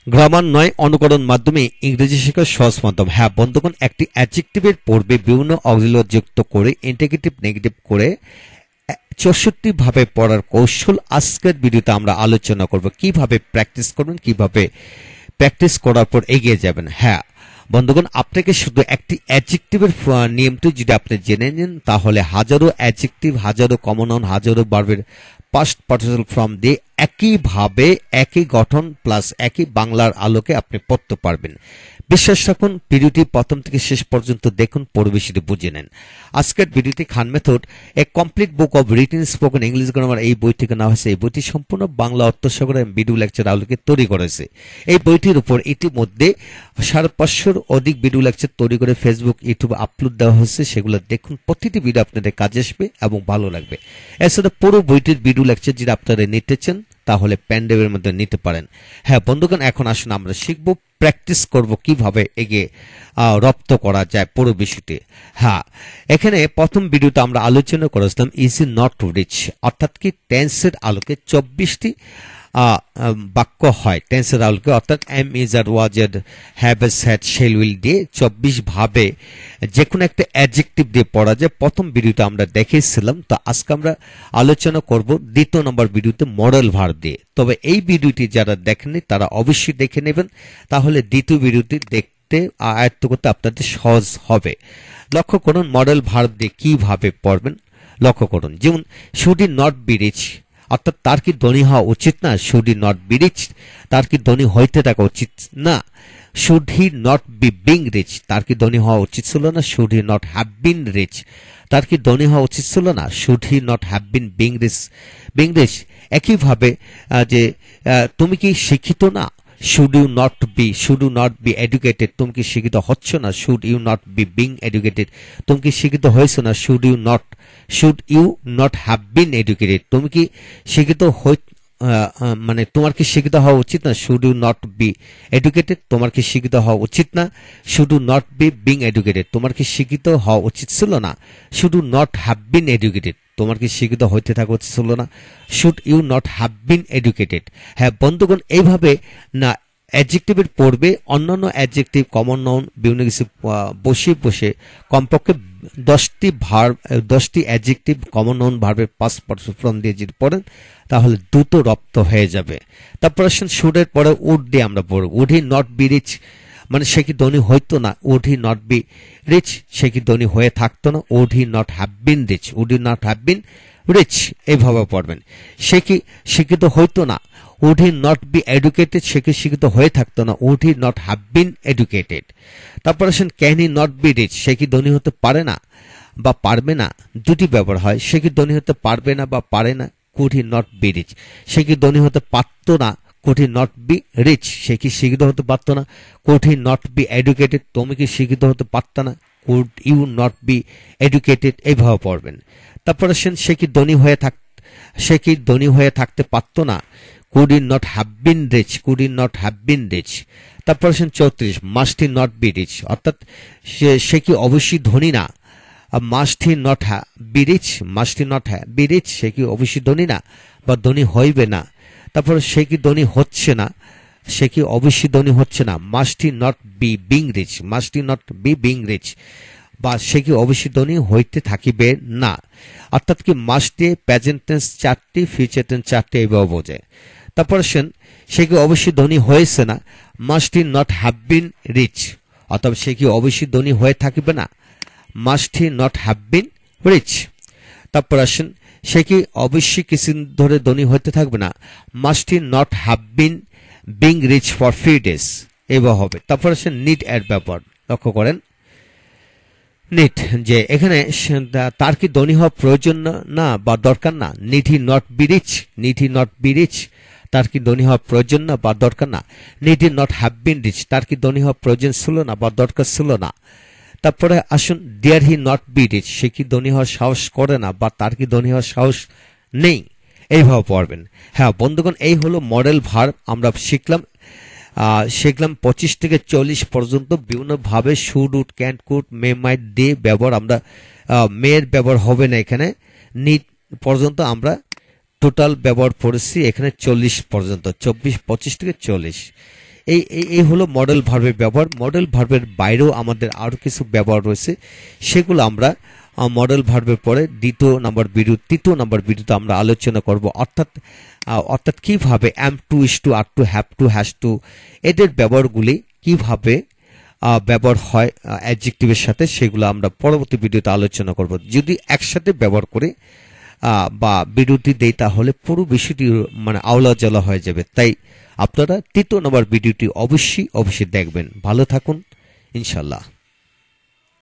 Grammar নয় অনুকরণ মাধ্যমে ইংরেজি শেখার সহজ মাধ্যম। হ্যাঁ বন্ধুগণ, একটি অ্যাডজেক্টিভের পূর্বে বিভিন্ন অক্সিলারি যুক্ত করে ইন্টিগ্রেটিভ নেগেটিভ করে ৬৪ ভাবে পড়ার কৌশল আজকের ভিডিওতে আমরা আলোচনা করব। কিভাবে প্র্যাকটিস করবেন, কিভাবে প্র্যাকটিস করার পর এগিয়ে যাবেন। হ্যাঁ বন্ধুগণ, আপনাকে শুধু একটি অ্যাডজেক্টিভের নিয়মটি যদি আপনি জেনে নেন তাহলে হাজারো অ্যাডজেক্টিভ, হাজারো কমন নাউন, হাজারো ভার্বের পাস্ট পার্টিসিপল ফর্ম দিয়ে একইভাবে একই গঠন প্লাস একই বাংলার আলোকে আপনি পড়তে পারবেন। বিশ্বাস রাখুন, ভিডিওটি প্রথম থেকে শেষ পর্যন্ত দেখুন, পরিবেশটি বুঝে নেন। আজকের ভিডিওটি খান মেথড এ complete book of written spoken English grammar এই বই থেকে নেওয়া হয়েছে। এই বইটি সম্পূর্ণ বাংলা অর্থসাগর এবং ভিডিও লেকচার আলোকে তৈরি করেছে। এই বইটির উপর ইতিমধ্যে ৫৫০র অধিক ভিডিও লেকচার তৈরি করে ফেসবুক, ইউটিউবে আপলোড দেওয়া হয়েছে। সেগুলো দেখুন, প্রতিটি ভিডিও আপনাদের কাজে আসবে এবং ভালো লাগবে। এছাড়া পুরো বইটির ভিডিও লেকচার যদি আপনারা নিতে চান তাহলে প্যান্ডেবের মধ্যে নিতে পারেন। হ্যাঁ বন্ধুগণ, এখন আসুন আমরা শিখব, প্র্যাকটিস করব কিভাবে এগিয়ে রপ্ত করা যায় পুরো বিষয়টি। হ্যাঁ, এখানে প্রথম ভিডিওতে আমরা আলোচনা করেছিলাম ইজ নট রিচ, অর্থাৎ কি টেন্সের আলোকে ২৪টি বাক্য হয় টেন্সের আলোকে, অর্থাৎ এম ইজ আর ওয়াজ এড have has had shall will দিয়ে ২৪ ভাবে যে কোনো একটা অ্যাডজেক্টিভ দিয়ে পড়া যায়। প্রথম ভিডিওতে আমরা দেখেছিলাম। তো আজকে আমরা আলোচনা করব দ্বিতীয় নম্বর ভিডিওতে মডেল ভার্ব দিয়ে। তবে এই ভিডিওটি যারা দেখেননি তারা অবশ্যই দেখে নেবেন, তাহলে দ্বিতীয় ভিডিওটি দেখতে আয়ত্ত করতে আপনাদের সহজ হবে। লক্ষ্য করুন মডেল ভার্ব দিয়ে কিভাবে পড়বেন, লক্ষ্য করুন। যেমন should he not be rich, অর্থাৎ তার কি ধনী হওয়া উচিত না। Should he not be rich, তার কি ধনী হইতে থাকা উচিত না। Should he not be being rich, তার কি ধনী হওয়া উচিত ছিল না। Should he not have been rich, তার কি ধনী হওয়া উচিত ছিল না। Should he not have been being rich. একইভাবে যে তুমি কি শিক্ষিত না। Should you not be educated, তুমি কি শিক্ষিত হচ্ছ না। Should you not be being educated, তুমি কি শিক্ষিত হয়েছ না। Should you not have been educated, তুমি কি শিক্ষিত মানে তোমার কি শিক্ষিত হওয়া উচিত না। Should you not be educated, তোমার কি শিক্ষিত হওয়া উচিত না। Should you not be being educated, তোমার কি শিক্ষিত হওয়া উচিত ছিল না। Should you not have been educated, তোমার কি শিক্ষিত হইতে থাকা উচিত ছিল না। Should you not have been educated. হ্যাঁ বন্ধুগণ, এইভাবে না অ্যাডজেক্টিভের পূর্বে অন্যান্য অ্যাডজেক্টিভ, কমন নাউন, বিভিন্ন কিছু বসে কমপক্ষে 10টি অ্যাডজেক্টিভ, কমন নাউন, ভার্বের পাস্ট পার্টিসিপল ফর্ম দিয়ে যদি পড়েন তাহলে দ্রুত রপ্ত হয়ে যাবে। তারপর আসেন শুডের পরে উড দিয়ে আমরা পড়ব। Would he not be rich, মানে সে কি ধনী হইতো না। Would he not be rich, সে কি ধনী হয়ে থাকতো না। Would he not have been rich, would he not have been rich, এইভাবে পড়বেন। সে কি শিক্ষিত হইতো না। Would he not be educated, সে কি শিক্ষিত হয়ে থাকতো না। Would he not have been educated. তারপর আসেন can he not be rich, সে কি ধনী হতে পারে না বা পারবে না। দুটি ব্যবহার হয়, সে কি ধনী হতে পারবে না বা পারে না। Could he not be rich, সে কি ধনী হতে পারত না। Could he not be rich, সে কি শিক্ষিত হতে পারত না। Could he not be educated, তুমি কি শিক্ষিত হতে পারত না। Could you not be educated, এইভাবে পড়বেন। তারপর আসেন সে কি ধনী হয়ে থাকতে পারত না। Could he not have been rich, could he not have been rich. তারপর আসেন ৩৪ must he not be rich, অর্থাৎ সে কি অবশ্যই ধনী না। Must he not be rich, must he not be rich, সে কি অবশ্যই ধনী না বা ধনী হইবে না। তারপর সে কি ধনী হচ্ছে না, সে কি অবশ্যই ধনী হচ্ছে না। Must he not be being rich, must he not be being rich, বা সে কি অবশ্যই ধনী হইতে থাকিবে না। অর্থাৎ কি মাস্ট দিয়ে প্রেজেন্ট টেন্স 4টি, ফিউচার টেন্স 4টি, এইভাবে বোঝায়। তারপর আসেন সে কি অবশ্যই ধনী হয়েছে না। Must he not have been rich, অথবা সে কি অবশ্যই ধনী হয়ে থাকিবে না। Must he not have been rich. তারপর আসেন সে কি অবশ্যই কিছুদিন ধরে ধনী হতে থাকবে না। Must he not have been being rich for few days, এবার হবে। তারপর আসেন নিড এর ব্যবহার, লক্ষ্য করেন নিড, যে এখানে তার কি ধনী হওয়া প্রয়োজন না বা দরকার না। Need he not be rich, need he not be rich, তার কি ধনী হওয়া প্রয়োজন না বা দরকার না। Need he not have been rich, তার কি ধনী হওয়া প্রয়োজন ছিল না বা দরকার ছিল না। তারপরে আসুন dare he not be rich, সে কি ধনী হওয়ার সাহস করে না বা তার কি ধনী হওয়ার সাহস নেই, এইভাবে পড়বেন। হ্যাঁ বন্ধুগণ, এই হলো মডেল ভার্ব। আমরা শিখলাম 25 থেকে 40 পর্যন্ত বিভিন্নভাবে শুড, উড, ক্যান, কুড, মে, মাইট দিয়ে ব্যবহার। আমরা মেয়ের ব্যবহার হবে না এখানে। নিড পর্যন্ত আমরা টোটাল ব্যবহার পড়েছি, এখানে 40 পর্যন্ত, 25 থেকে 40। এই এই এই হলো মডেল ভার্বের ব্যবহার। মডেল ভার্বের বাইরেও আমাদের আরও কিছু ব্যবহার রয়েছে, সেগুলো আমরা মডেল ভার্বের পরে তৃতীয় নাম্বার ভিডিওতে আমরা আলোচনা করব। অর্থাৎ কিভাবে am to, is to, are to, have to, has to এদের ব্যবহারগুলি কিভাবে ব্যবহার হয় অ্যাডজেক্টিভের সাথে, সেগুলো আমরা পরবর্তী ভিডিওতে আলোচনা করব। যদি একসাথে ব্যবহার করে বা ভিডিওটি দেই তাহলে পুরো বিষয়টি মানে আওলা জ্বালা হয়ে যাবে। তাই আপনারা তৃতীয় নম্বর ভিডিওটি অবশ্যই দেখবেন। ভালো থাকুন ইনশাল্লাহ।